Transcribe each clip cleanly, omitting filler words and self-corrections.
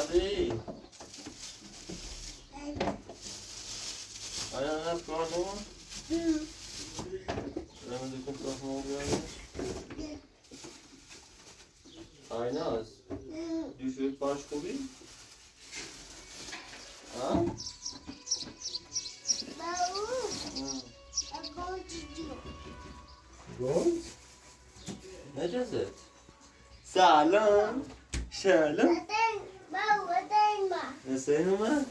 Hadi. Ayağını yap şu anda mı? Hemen de kumsasın oluyor yani. Aynaz. Düşürüp baş koyayım. Ha? Gold? Ne cezet? Salam. Şalom. Ne senin mi?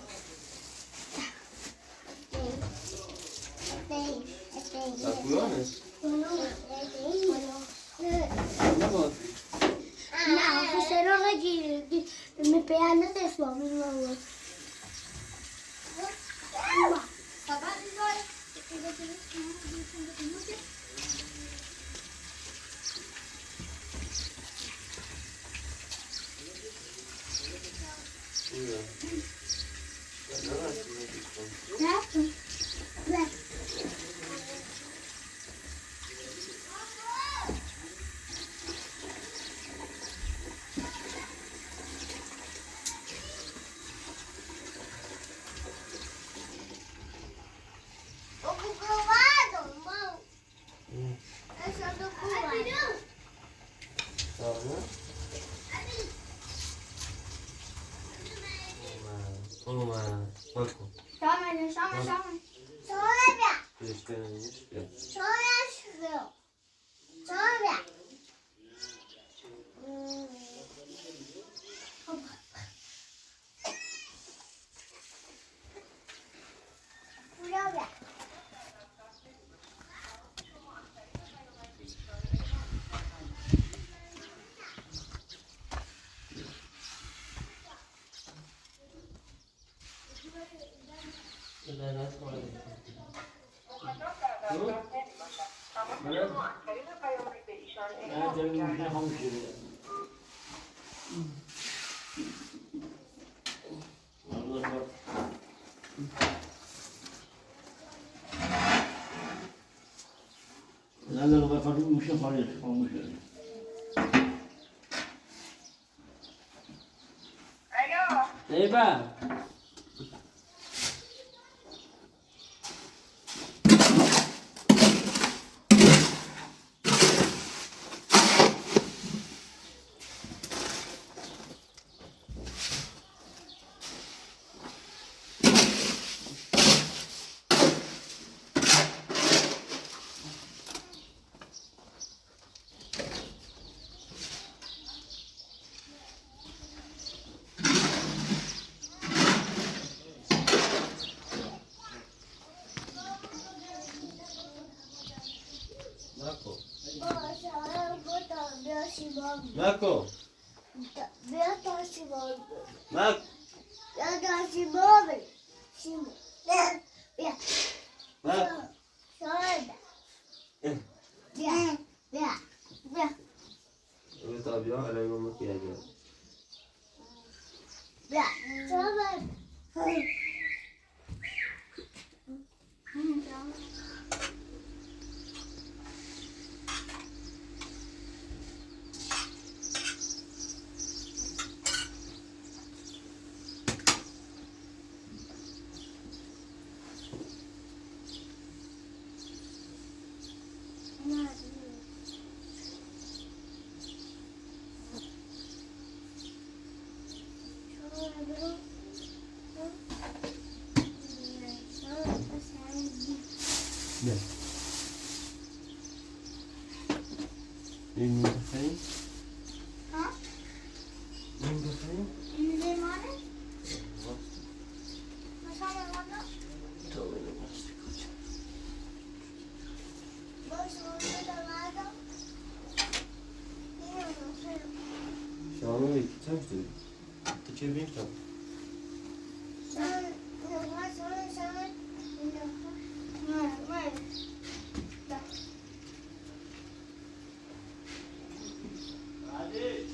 Yapıyor mu? Ne bak? No, se oggi mi piano te suono nuovo. Buyur. Ne var şimdi? Certo? Beh. Tamam. Olma. Bak. Chiama. Değişken neymiş? Gel. Nerede var farklı bir şey var ya olmuş yani. Eyvah. Marco. Marco. Marco. Marco. Evet abi ya. Alem olmak geldi. Ne? Benim kafayı. Ha? Benim kafayı. Tavayla bastık hocam. Şahan'ın iki tane işte. İki bir tane. Hadi.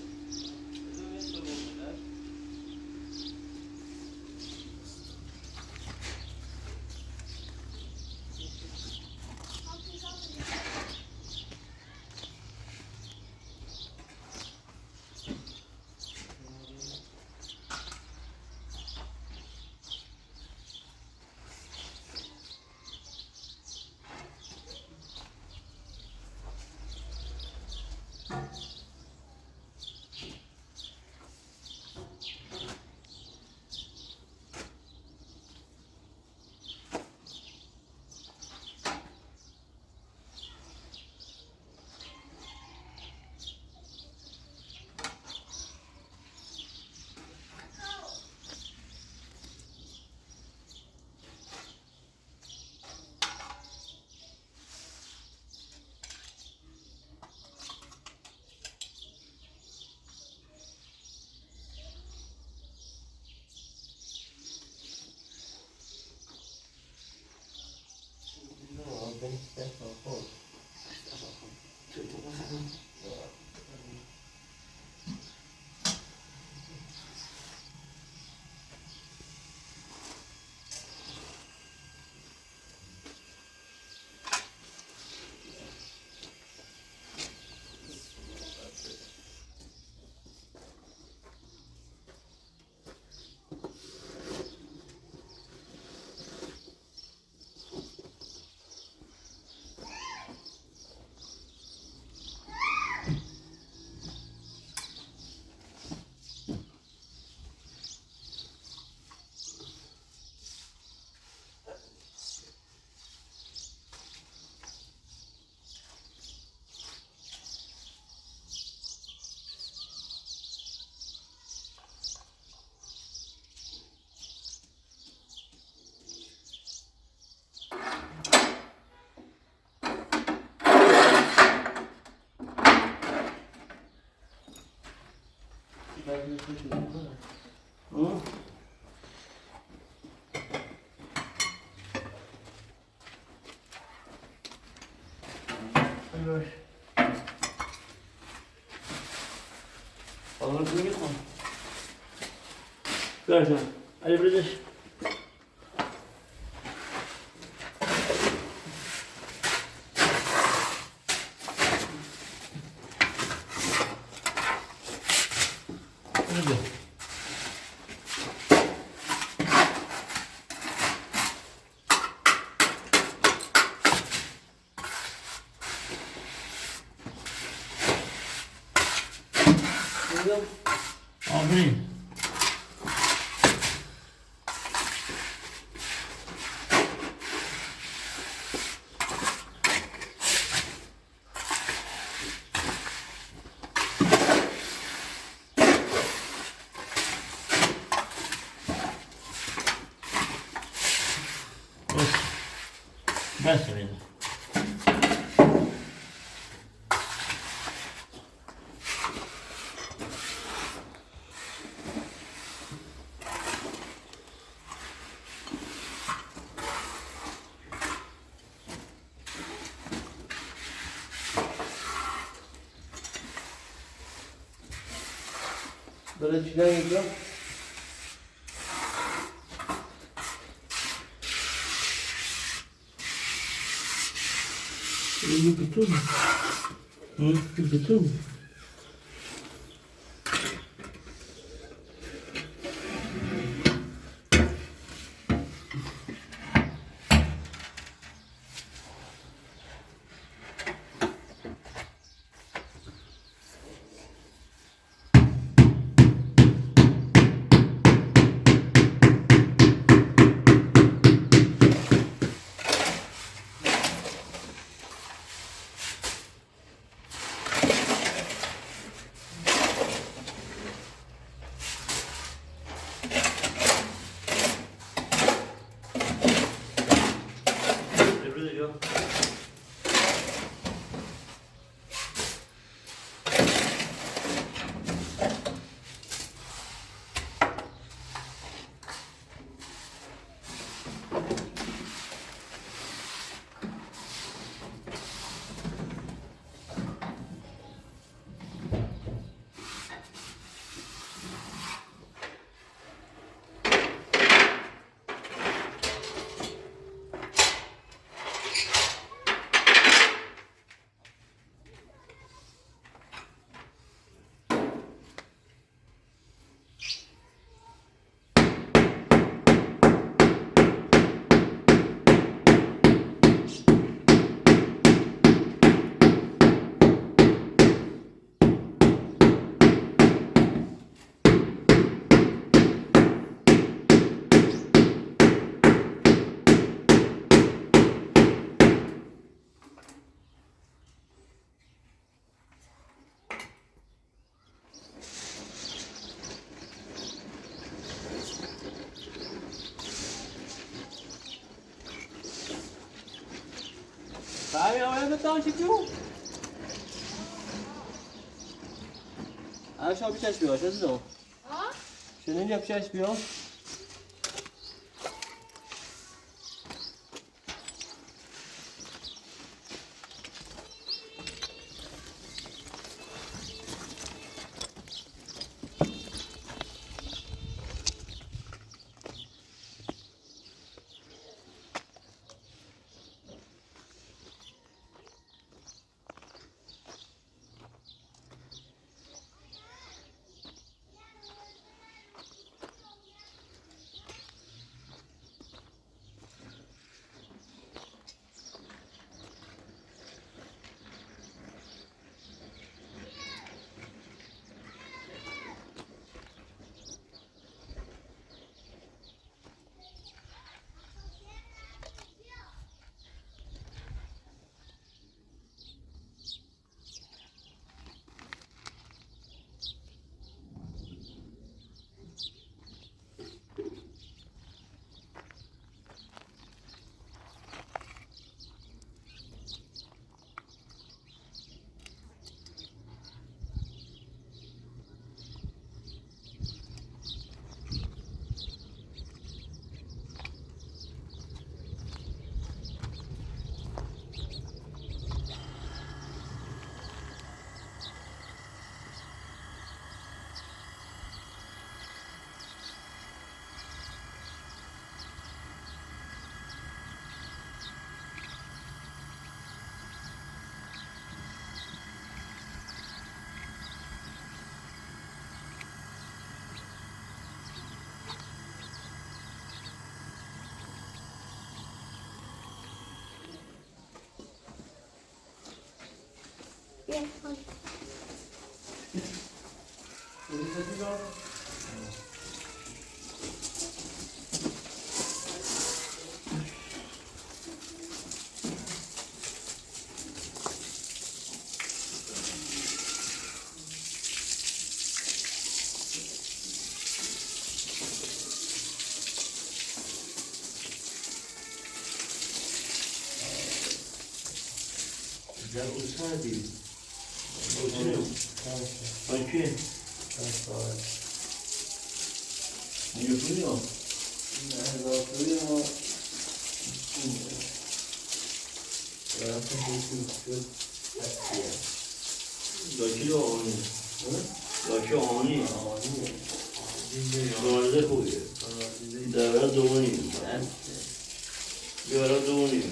ben ister kalkar. Hı? Evet. Alır bunu gitme. Ver sen. Ali bir de. Hadi. Aferin. Ben sevindim. Böyle içinden gidiyor. İyi bitir mi? Hı? Bitir mi? Tebrik ediyorum. Sabe onde está o Chico? Aşağı bir şey yapıyor, aşağısı da o. Şunun yapacağı yapıyor. در اوسادی اوسادی آنچه نیفونی ها نه داخلی ما داکی آنی داکی آنی دوانده خوبیه دوره دوانی دوره دوانی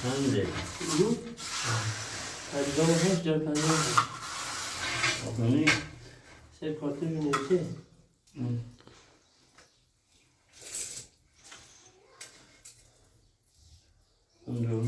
چنده؟ پریدام هست جا پریدام هست آفرین سه کارتون نوشته اونجا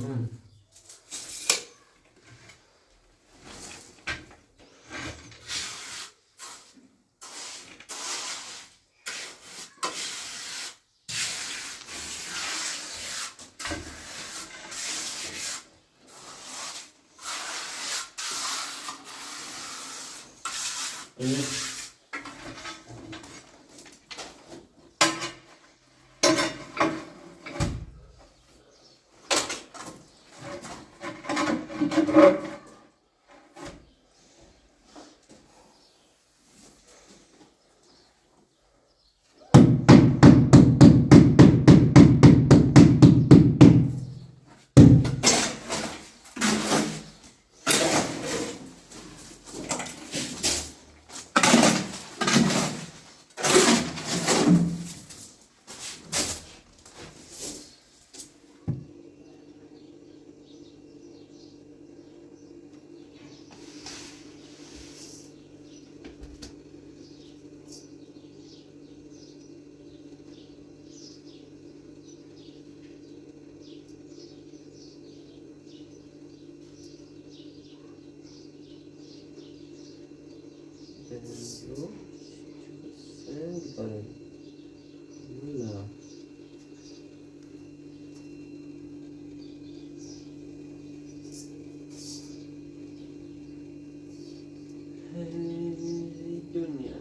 دنیا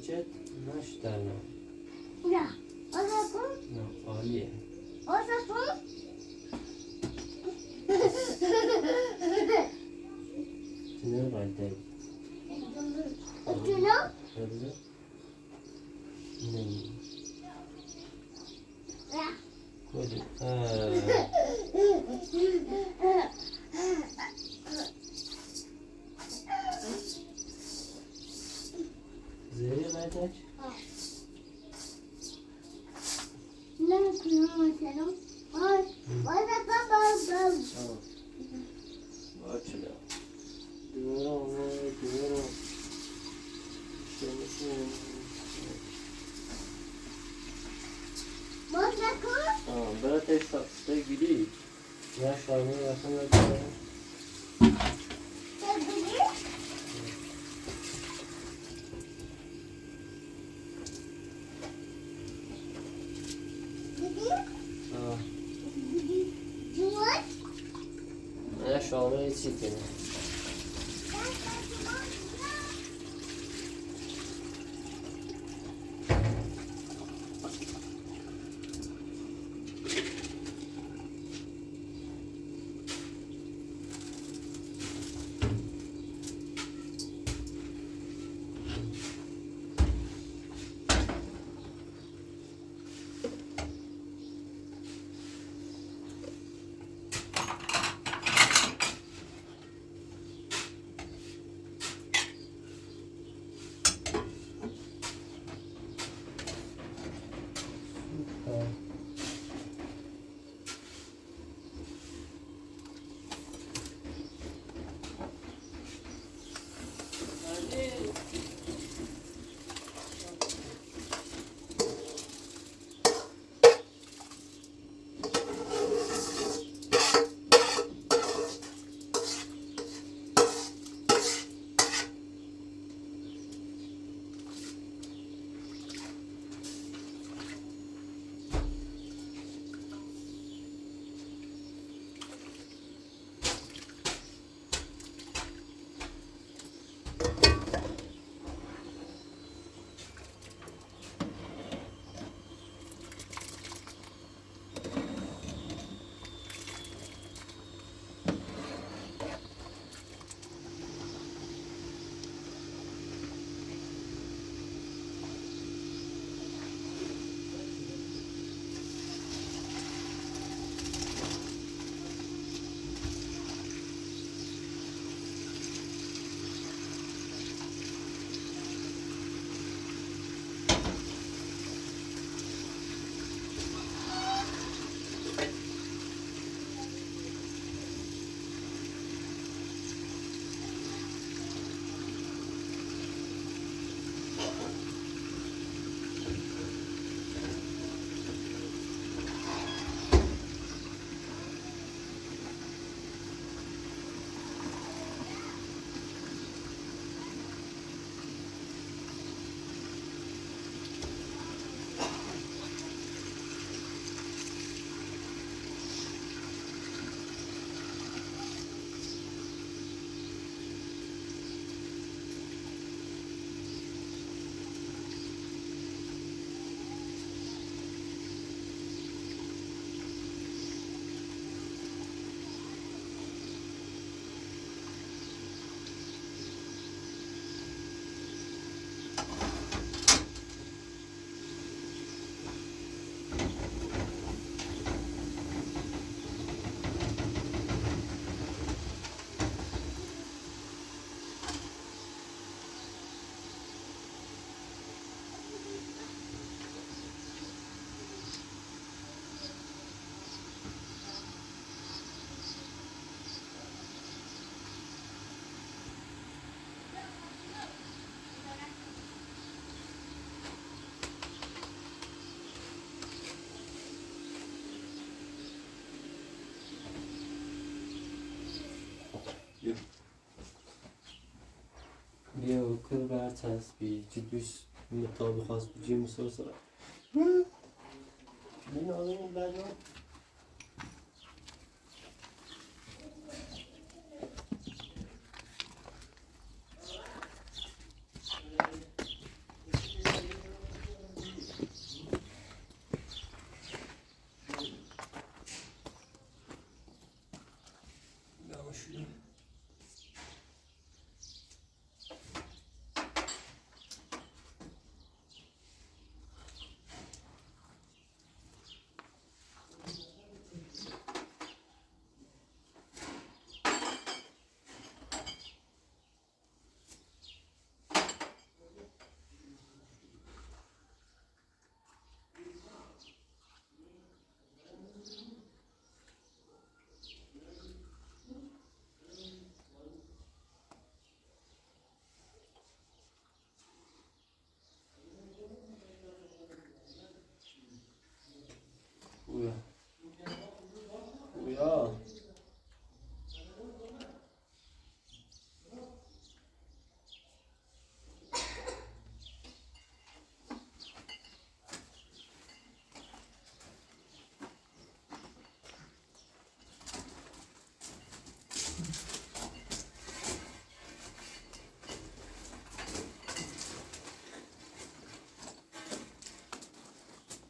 چت نشتنم نه آزا نه عالیه نه بایده جلو ببینه نه کلی زیری بایده نمیتونم مثلا باچه دوباره آمد دوباره باز نکن برای تگیری نه شامل رفتم نکنم بگیری بگیر جوان نه شامل چی کنه بیا کل بر چسبی جدوش مطابق هست بجی مسلسل بین آدم بلد اویا اویا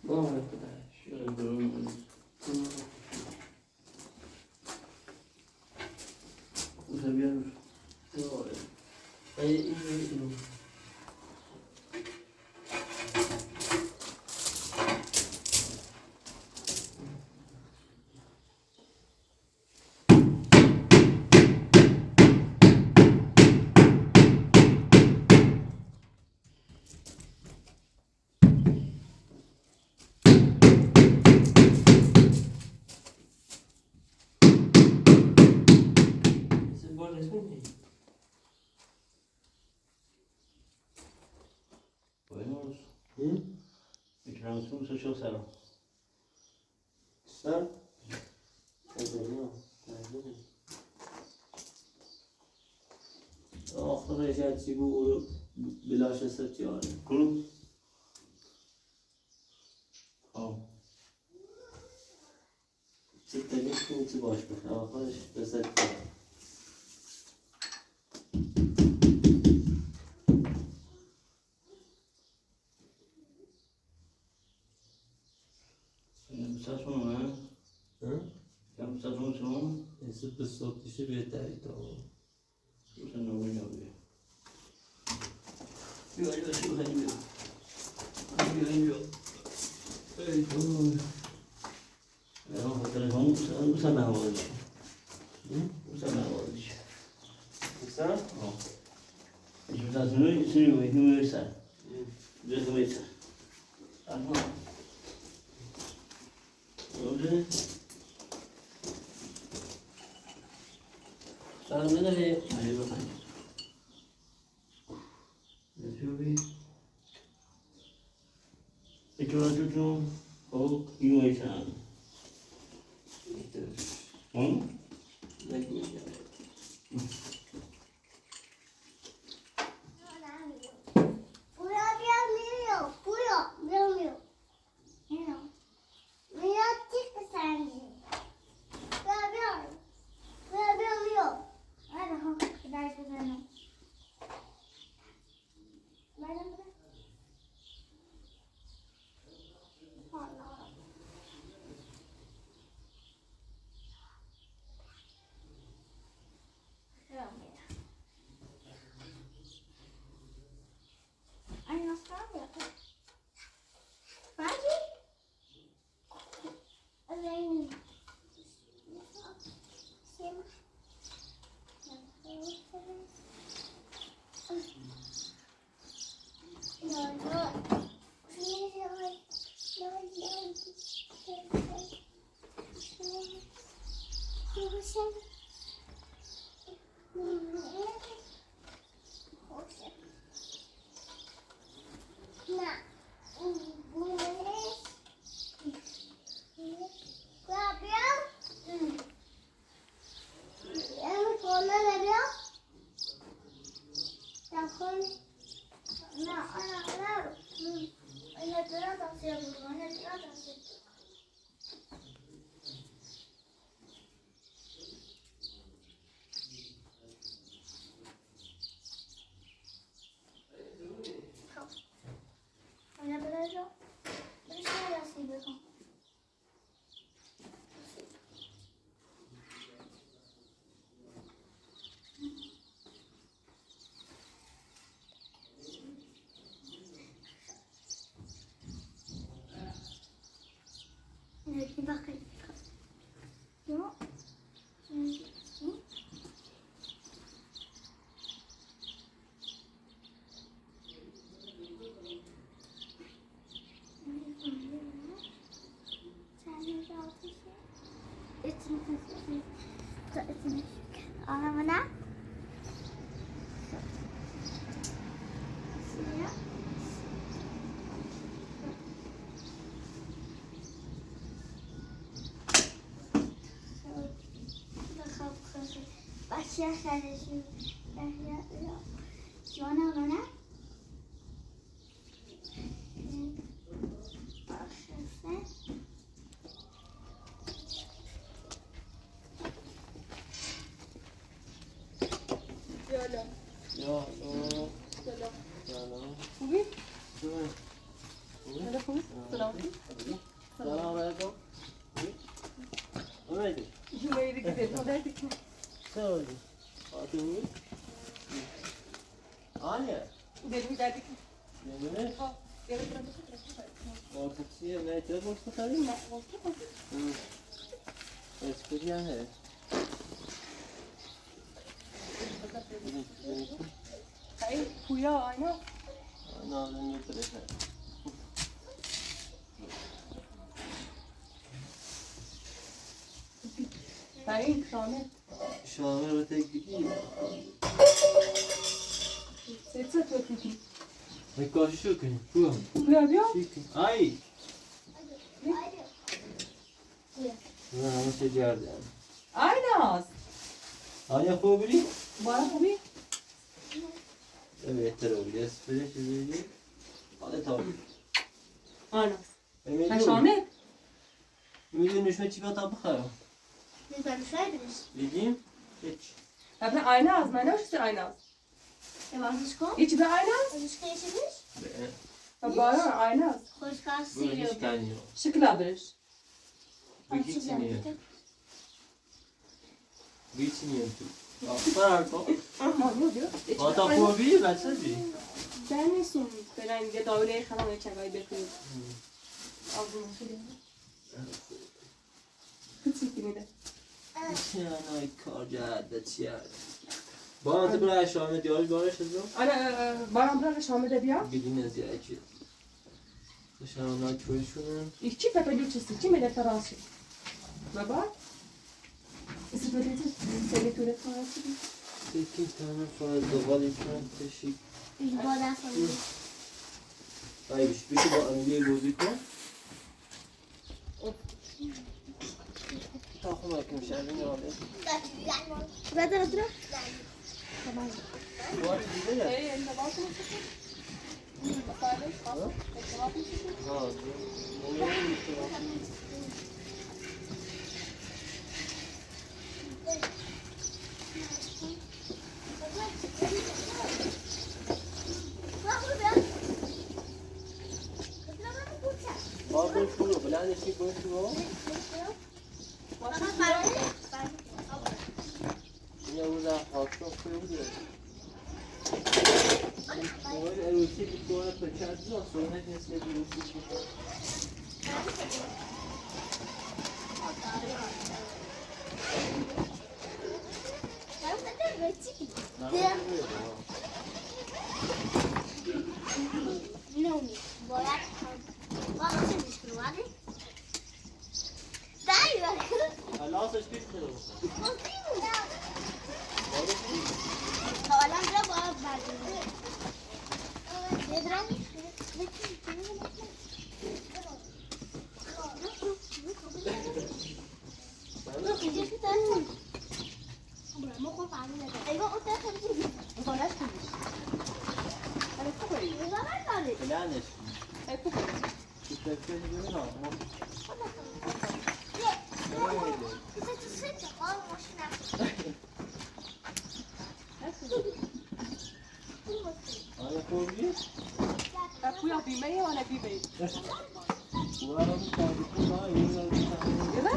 Vamos ver o Usabianos. Aí, بوسه شو سلام سر ادنیا تهدیدی آخر جدی بود بلاش ستیاره کنم آه چه دلیل کنی چه باش بخیر آخرش به ستیاره بوسه‌شون نه یا بوسه‌شون شون ایسه به صوتیشه بهتری تا بوسه نمی‌یابه بیا شو خیلی بیا ای تو یا خاطر هم بوسه نوازش بوسه نوازش سر؟ آه ایشون تازه سنی می‌رسه جز می‌رسه آها اوه سر نداری؟ علی بخیر نشوی ایشون تو او می‌رسه نگویم بویا بیا میو بویا بیا میو میو میو چیز بسنجی بیا بیا بیا بیا میو آره ها درس بزنم بعدم بزن حالا Ay, no sabía. ¿Pagi? Ven. Aquí va a caer. ¿No? Mana? Başka kardeşim. Sonra bana. یا سلام خوبی؟ خوبه؟ خوبی؟ سلام سلام علیکم اومدی؟ جمعه دیگه مادرت که سلام خاطری؟ آنیا دلمی دردی که نمی‌دونی؟ ها یه رو برم مرتبطیه نه تو باش بخری؟ نه واسه اسکوری هم هست ای پویا اینا نه نمی‌تونه ای شامل شامل رو تگیری سه تو تیتی نکاش شو کنی پویا پویا بیا آی نه همه چه جردم آیناز آیا خوب بری؟ بارا خوبی؟ بهتر بری اسپری چیزی حالا تا آیناز میدونی شامل نشمه چی باید بخورم نزدن شوی بریش. بگیم هیچ قبل آیناز من نوشته آیناز ورزش کن. هیچ به آیناز؟ ورزش کنی چی بریش؟ بارا آیناز خوشگاه برو هیچ سیرو. کنی ها شکلا برش هیچی نیه هیچی نیه تو آفر کن مانیو بیو آتا خوبی بچه بی در نیستم برن یه داوله خلام یه چگایی بکنید آزمون خیلی کچی کنیده چیانای کار جهده چیارد با انت برای شامه دیارش بارش ازو آره بارم برای شامل بیا گیدین از یکی شامه تویشونن İki pepelüçesi, kim ele tarası? Baba? İsipedeti, seni tuvalet tarası. یکی تانه فازده ولی کن تشک بیش باید کنی. بایش بیشی با امیلی بازی کن تا خود اکم شربین آده بده بده. باری دیده یا؟ Elinde balkon mısın? Bakalım, al. Ekmek mısın? ها نمیدونی که ما برو بلندشی برو این روز هاکتون خوی بوده اول اروسی بیتوانه پچند زن سرونه نسل بیروسی بیتوانه نمی باید باید چیزش کنی دایی الاسش بیت کنه حالا برای باید بردیم بدرم بلندش Ekmek. بیتوانه ببین ها آیا خوبی؟ Kuya bilmeyi var ne bilmeyi. Bu arada tabii daha iyi bir Değil mi?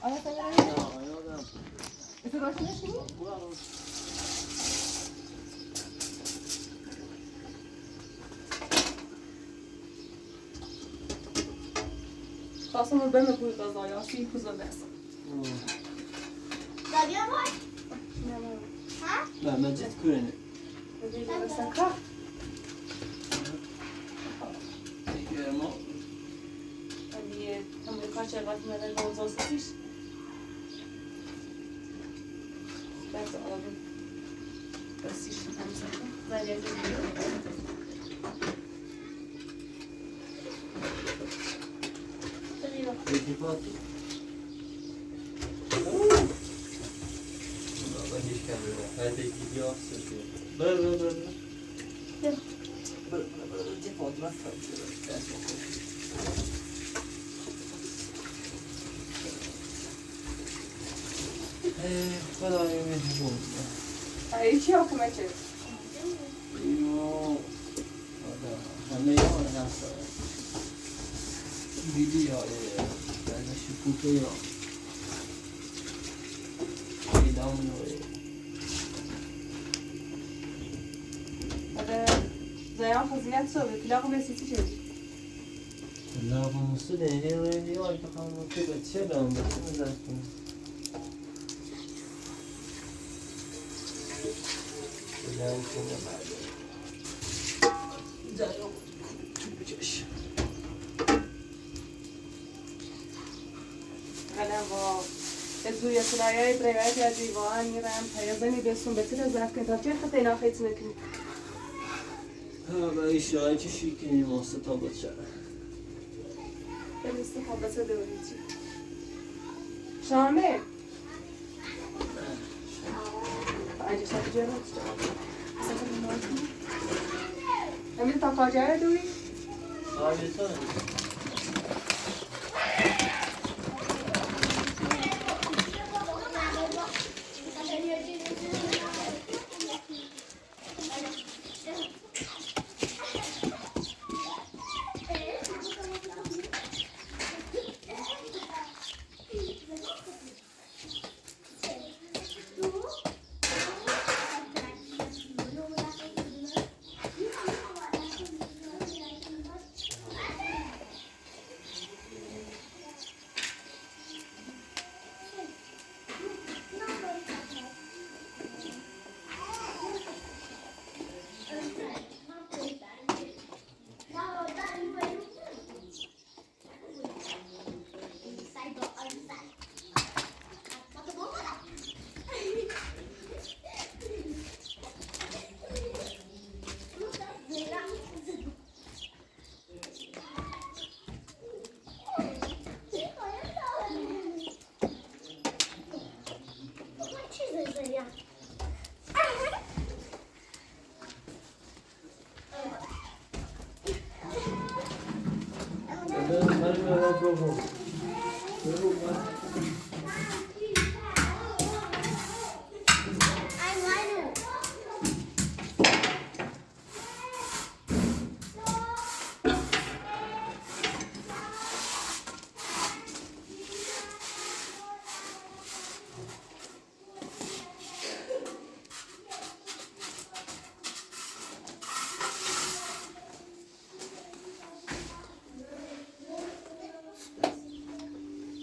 Ana sen yana. Efe başına şimdi. Aslında ben de bu kazaya şey kuzamazsın. نه من جد کنه Mesela kalk. دیگه ما Hani Amerika çevretmeden olacağız iş. Ben de alalım. Bas iş tamam. Ben yapayım. ارتباطی بابا هیچ کمی نه هر دیگه یا سرچه بر ارتباط را خدای مهربون Ay şey okuma çek. اینو همه یان هست ویدیو درش کوکه یا ایدام نوری Hadi zayan hazine söyle. Plakı ve sesi çek. لابد مستده یه یای بخوام که بچه دارم بچه نزدیم بلند کنه مردم دارم تو بجاش Kalem var. Ezuya sıraya prevayet ya divan yiram. Hayazani besun betire zafke tarçe hatta inafet nekin. و ایشان چه شیکنی ماسته تا بچه به استفاده دوریجی شامل اجازه جرات امید تا کجا دوری؟ آیتان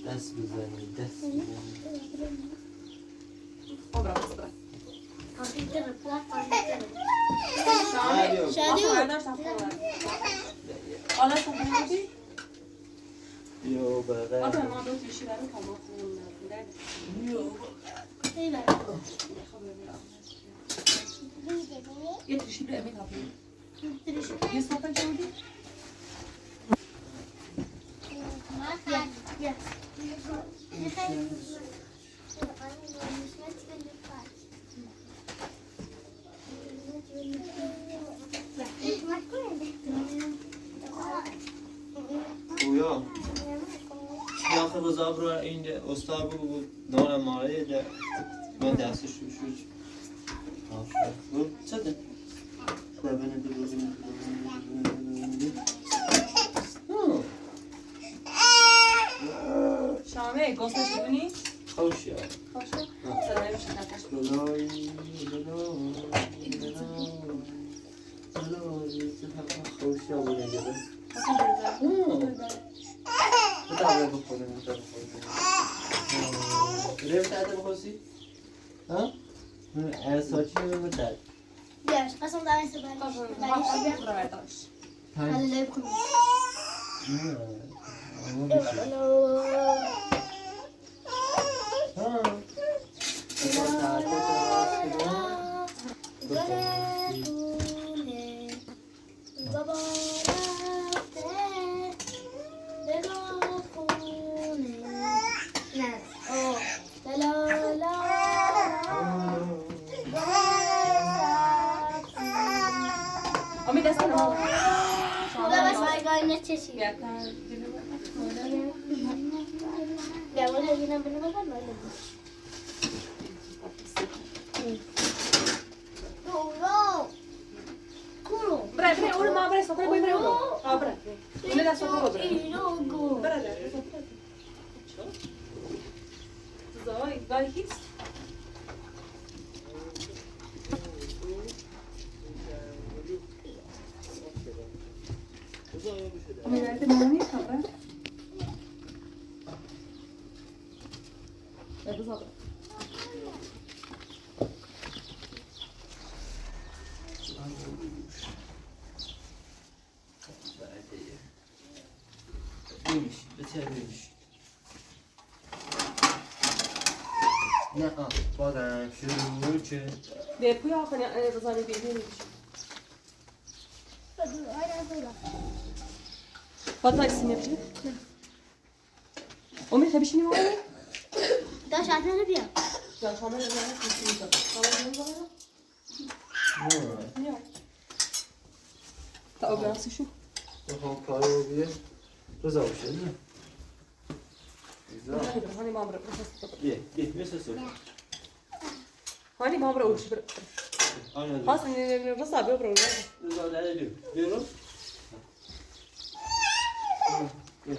دست بزنی دست بزنی آبرا بستر شادی شادی برداشت حالا شما یو بغل آره ما دو تیشی داریم که ما خونم نمیده یه تیشی رو امید هاپیم یه صحبت جمعی خویا یا خب بزاب رو این استاد بود دانم ماره ده من دستش رو شوش چه ده؟ ببینه ببینه شامه گوستش ببینی؟ خوش یا خوشه؟ سرای بشه نتش بلای خوش یا بوده جبه حسن بریزه بتعبه بخوره رفت تعبه بخوصی؟ ها؟ احساچی رو بتعب بیاش قسم دارم سبایی خوشه برداشت هلا بکنم امید دست نمو بس برگاه نچشی بیا بیا ولی اینم بینه بگم برای اون ما برای سفره باید برای اون برای اون دست سفره برای برای زای گای هیست امید نمی خبر بذار بذار نمیشید بسیار نمیشید نه بادم شروع چه به پویا کنی بزنی بیرون نمیشه Hatta isim yapıyor. Ömer tabii şimdi var mı? Daha şartları bir yap. Ya sana ne var? Ne var? Ta biraz şu. Bakalım kahve diye. Rıza bir şey değil mi? Güzel. Hani mamra. Ye, mesela sor. Hani mamra uç. Aynen. Has ne nasıl abi bro? Rıza ne diyor? Diyorum. Ye.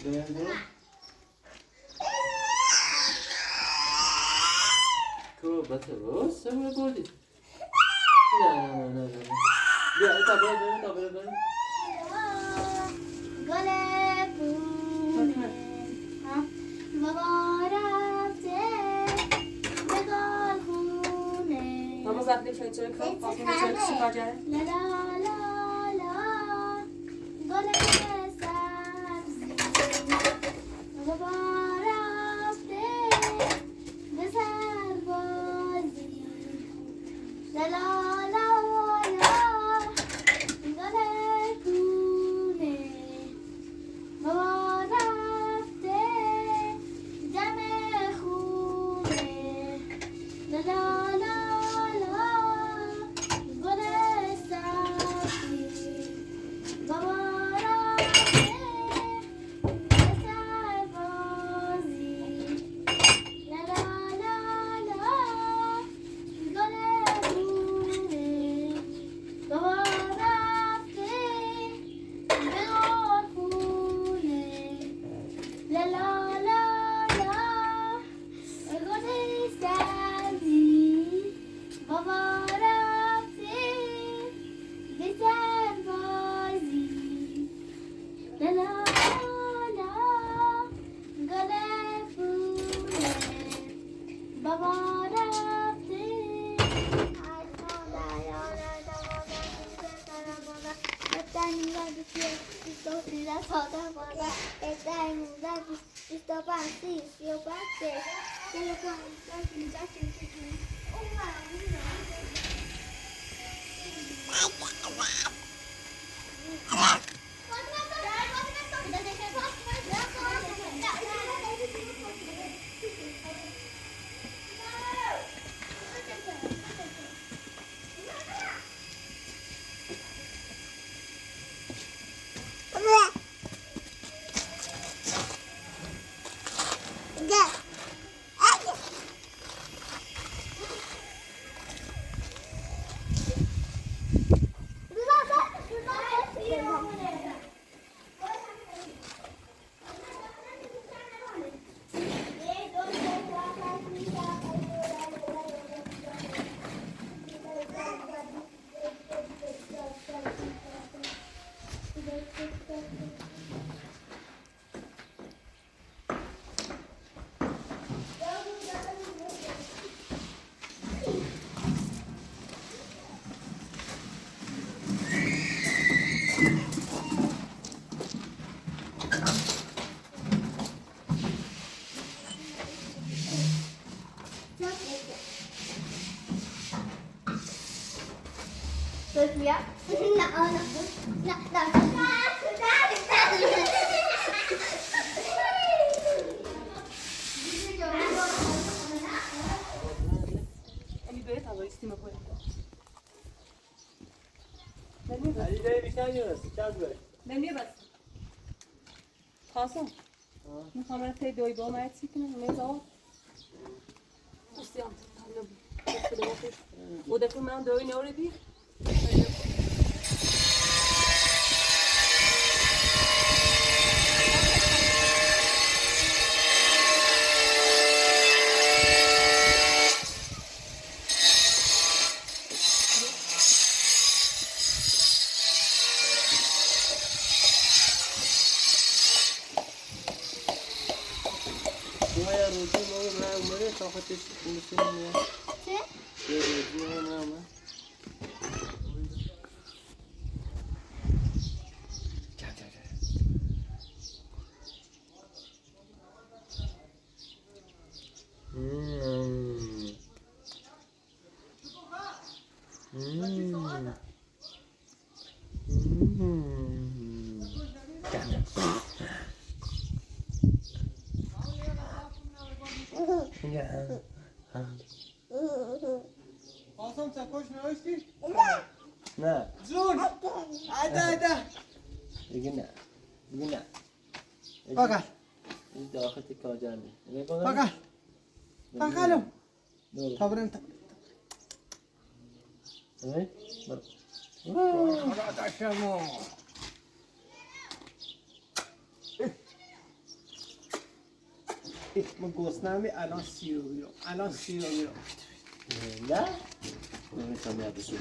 Beğendin? Batı sen böyle gördün. Ne. Ya tabii. Ama zaten şöyle çocuk fazla çocuk sıkacak. La la la la, gole sabzi, mubarafte, besar bazi. La la la la, gole kune, mubarafte, jame khune. La la la. Sofia. Ami böyle tava istime koy. Ali de bir tane yiyoruz. Çaz böyle. Ben niye bas? Kalsın. Nu kamera te doi bom aí se não me dá. O céu tá no. O da como é doi ne oraya bir. Buraya rutin olur ne umurya sohbet etsin ya. Ne? Ne? قاسم چکش نوشتی؟ نه جون عدا دیگه نه دیگه نه بقل این داخل تکا جمعی بقل بقلم تبرم خدا داشتمو من گوسنمی الان 30 رو میرم نه نمیتونم یاد بسید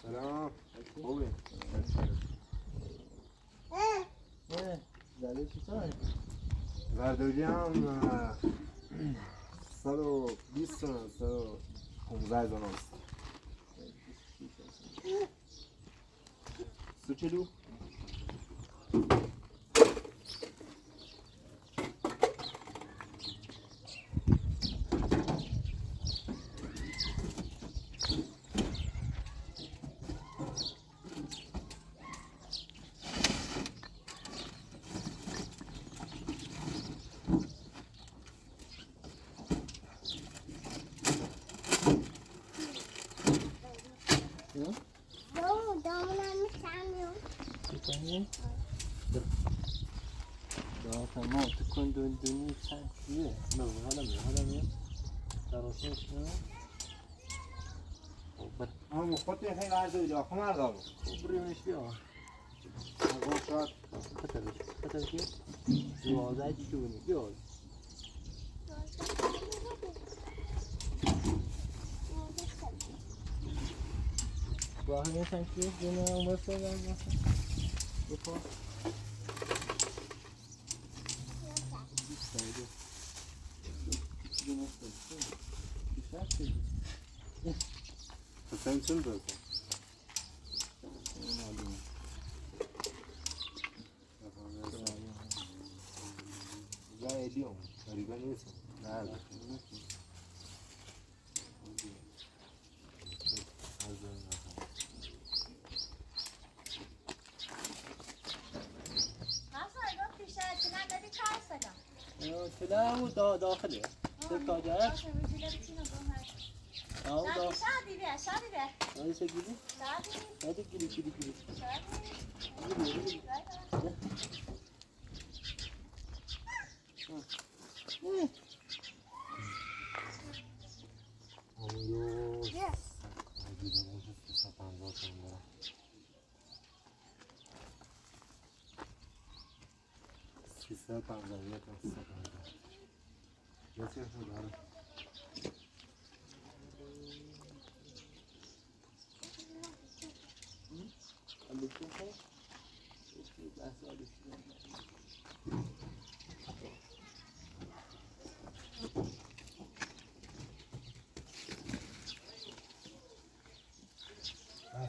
سلام خوبه زده چی سای؟ وردوری هم 120 تومن 115,000 است 140 تمام تكون دوني ساعة كبيرة ما هذا مين تروحين شنو هم خودت خیلی وردوری آخه مردم بريونش بيا اگه شاید خطر كي دوازده جوني بيا واحد انسان كي جنا مثلا مثلا sen çıl da ya ediyorum gariban insan nerede كلام داخلي تلقى جاك أو داخل هذا سجلي هذا كذي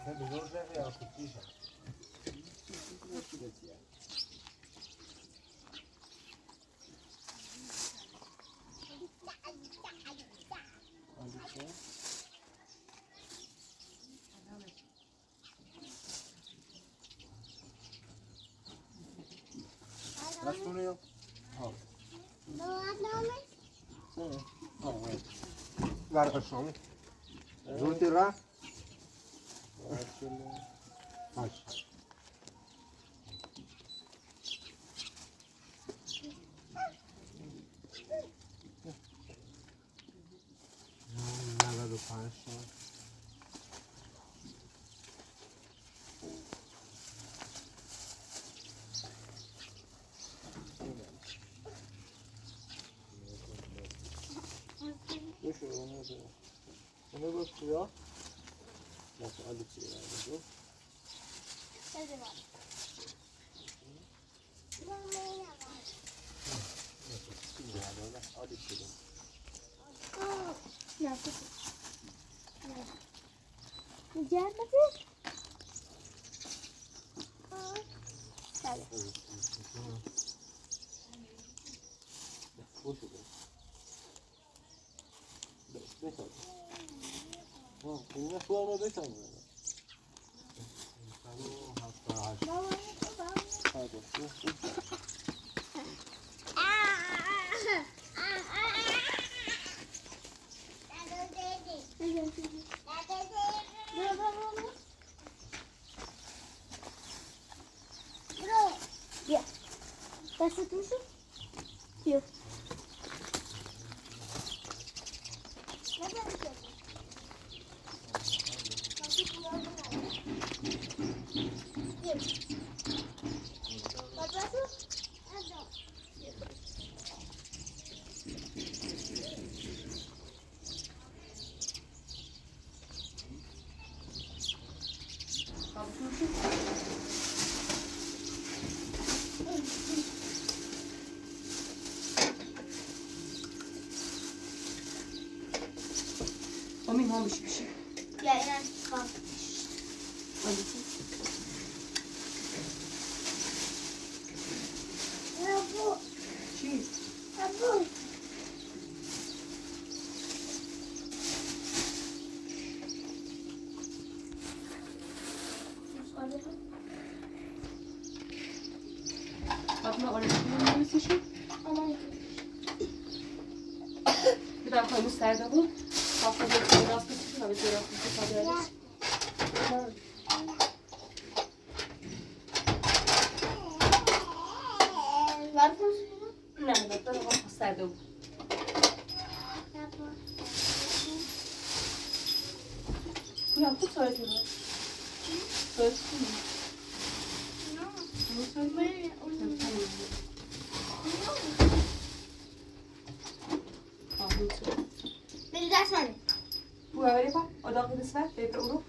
Sen de zor zor ya kutlayacağım. Kaç tane yok? Ver kaşığımı. Zor tira. Aç. نود و پنج تا Ona bak ya. Nasıl alıp çıkıyor? Hadi bak. Ne yapıyorsun? Gelmedi. Hadi. Bunlar şu anda 5 tane. Hadi. Gel. Nasıl dursun? Yok. Amin olmuş bir şey. Gel gel. Kalk. Hadi. Ya bu. Şey. Ya bu. Fatma oraya gidiyor musun şey? Aman. Bir daha koymuş serde bu. Fatma bir biraz küçük ama bir biraz küçük hadi Ya. hadi. Var mısın? Ne kadar da bak serde bu. Ya bu. Bu yaptık söyledim. Söyledim mi? Bunu söyledim. Bir ders var. Bu öyle bak. O da kılıç ver. Bekle onu.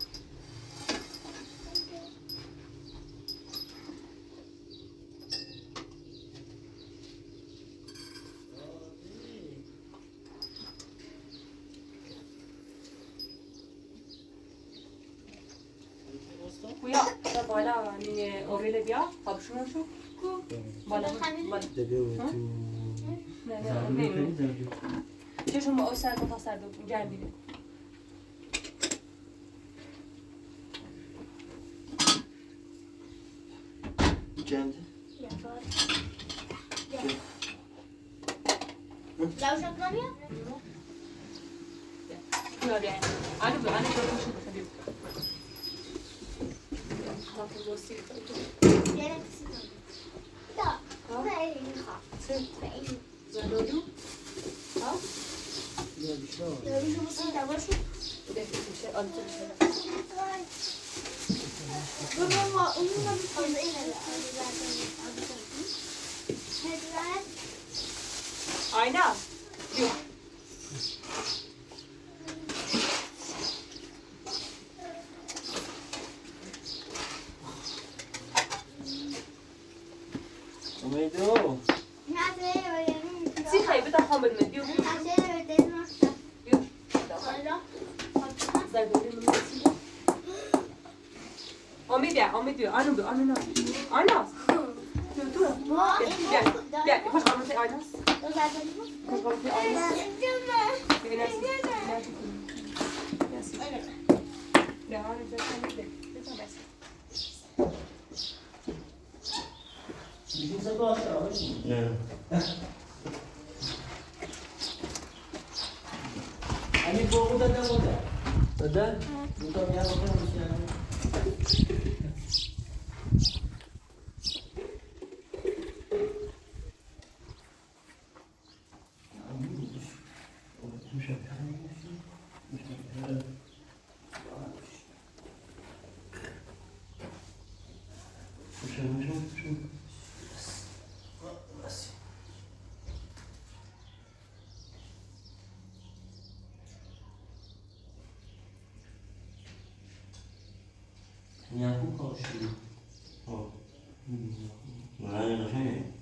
Bu ya da bana hani oraya bir hap şunu şu. Bana bana. Ne ne ne. Çeşme o sen de tasardı geldi. Geldi. Ya var. Gel. Lavşaklamıyor. Şuna bir. Anne bu anne çok hoşuma gidiyor. Kapı dosyayı. Yere kısıtlı. Da. Ne elini kap. Sen zaten ha? Ya bir şey var. Ya bir şu musun da başı. Bir şey anlatacak bir şey. Baba onunla bir fazla ileri. Hediler. Ayna. Yok. O neydi o? Nerede öğrenin? Sihayı bir daha hamur mu diyor? Nerede öğrenin hasta? Yok. Alo. Zaten benim mesela. Ahmet diyor. Anne diyor. Anne ne? Anne. Dur. Gel. Koş Ahmet'e aynas. Koş Ahmet'e aynas. Enersin. Devam edeceğiz. Bizim sabah aşağı. Evet. Hani bu burada ne oldu? Neden? Burada bir yer bakar mısın yani? Nyaku kau sih. Oh. Mana nak saya?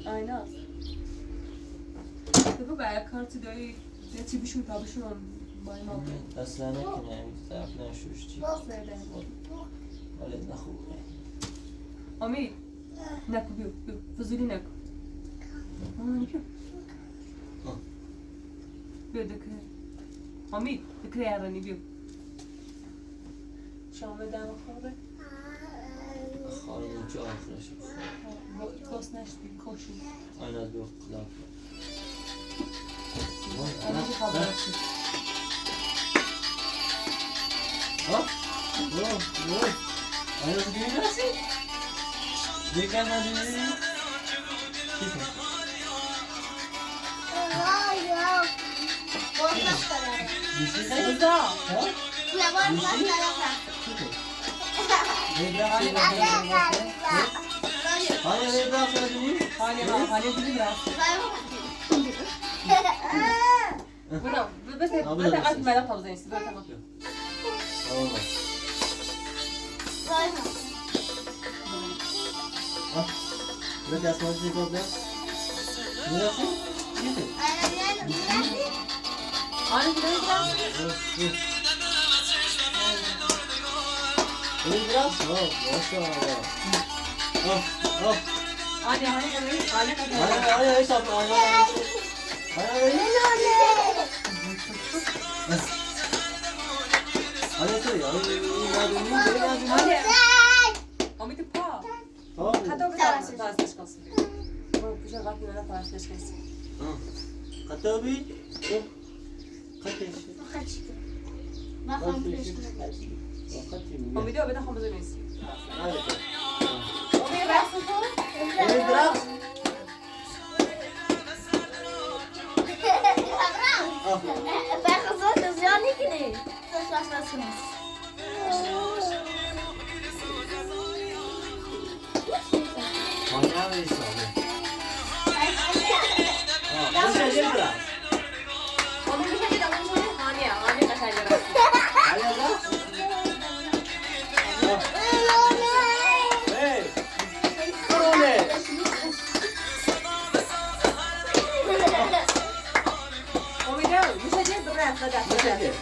Aynen. Tabii bu kartı da ya çibişim tabişim bayım aldı. اصلا نکنه طرف نشوش چی Nereden? ولی نخوبه Amir. Naku biu, biu. Fuzuli naku. Ama ne yapıyor? Ha. Biu dökü. Amir, dökü yarani biu. Şam'dan bakıyor. خواهیم چه آخرش Ghost nashti koşu. این از دو خلاف Amir haber etsin. ها؟ این از دیگه نرسی؟ دیگه ندیدی؟ چیزه؟ بیشی خیلی؟ Rıza. ها؟ Hani ne daha söyledin? Hale var, hale gibi biraz. Buna, böyle az merak fazla ensi, böyle tamam. Tamam. Ne dersin hadi problem? Ne dersin? Hani biraz biraz. Biraz. Oh, maşallah. Oh, oh. Hani Hadi hadi hesap. Hadi. Hadi söyle. Hadi. Amir pa. Tamam. Hatta bir daha tarzış kalsın. Bu şey vakti böyle tarzış kalsın. Kaç abi? Kaç yaş? Amir diyor, ben hamza ensi. Hadi. Amir versin bu. Evet bırak. Ben kızım yani ki. Sözleşmesiniz. Manyağı verirsin abi. Nasıl gel bırak. Amir bir şey de konuşuyor. Hani kaçar yarası. Hadi bırak. Hey. Krone. Amir diyor, bir şey de bırak, hadi. Hadi.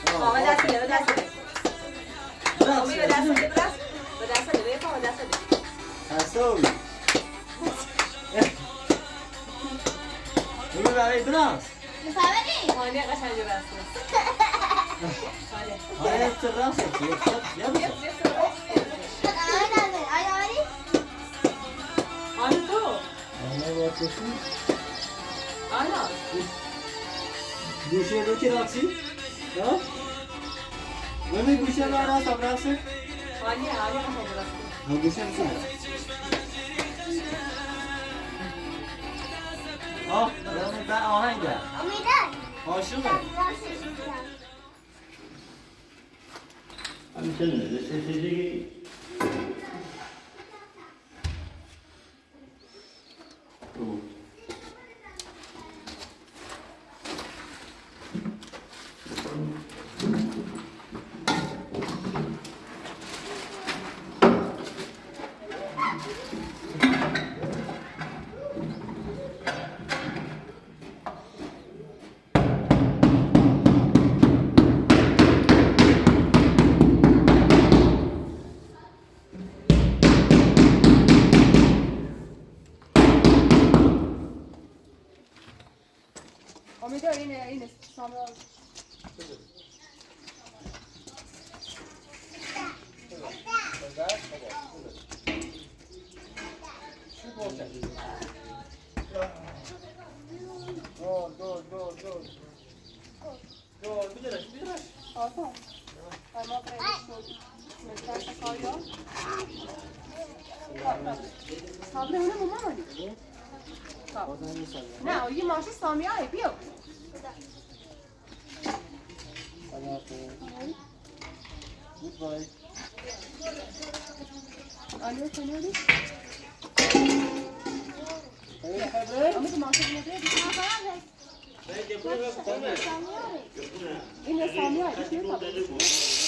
Tamam, hadi hadi. Bırak. Amir hadi bırak. Hadi be, hadi hadi. Hasan. Bunu ver bırak. Hani kaçar yarası. Hadi. Hayır tırnak yapıyor. Yap Yap, yap. Hani tu. Ana bakıyorsun. Ana. Guşedeki raksi. Ha? Böyle guşe var ha sabrası. Hani kaçar yarası. Ha guşe misin? Ah, ben ahenk ya. Aşık mı? Abi sen ne? Sesi Amir diyor, yine sonra. Dur, bir lira. Alsana. Parmak ayırmış. Mesela sakalıyor. Sabri öyle mi mama? Tamam. Ne, o yine maşı Samiye yapıyor. Goodbye. Alo, tanıyorum. Hayır, Ama da maşı ne diyor? Ben yapıyorum. Sen sanıyorum. İlle Samiha, işine tabii.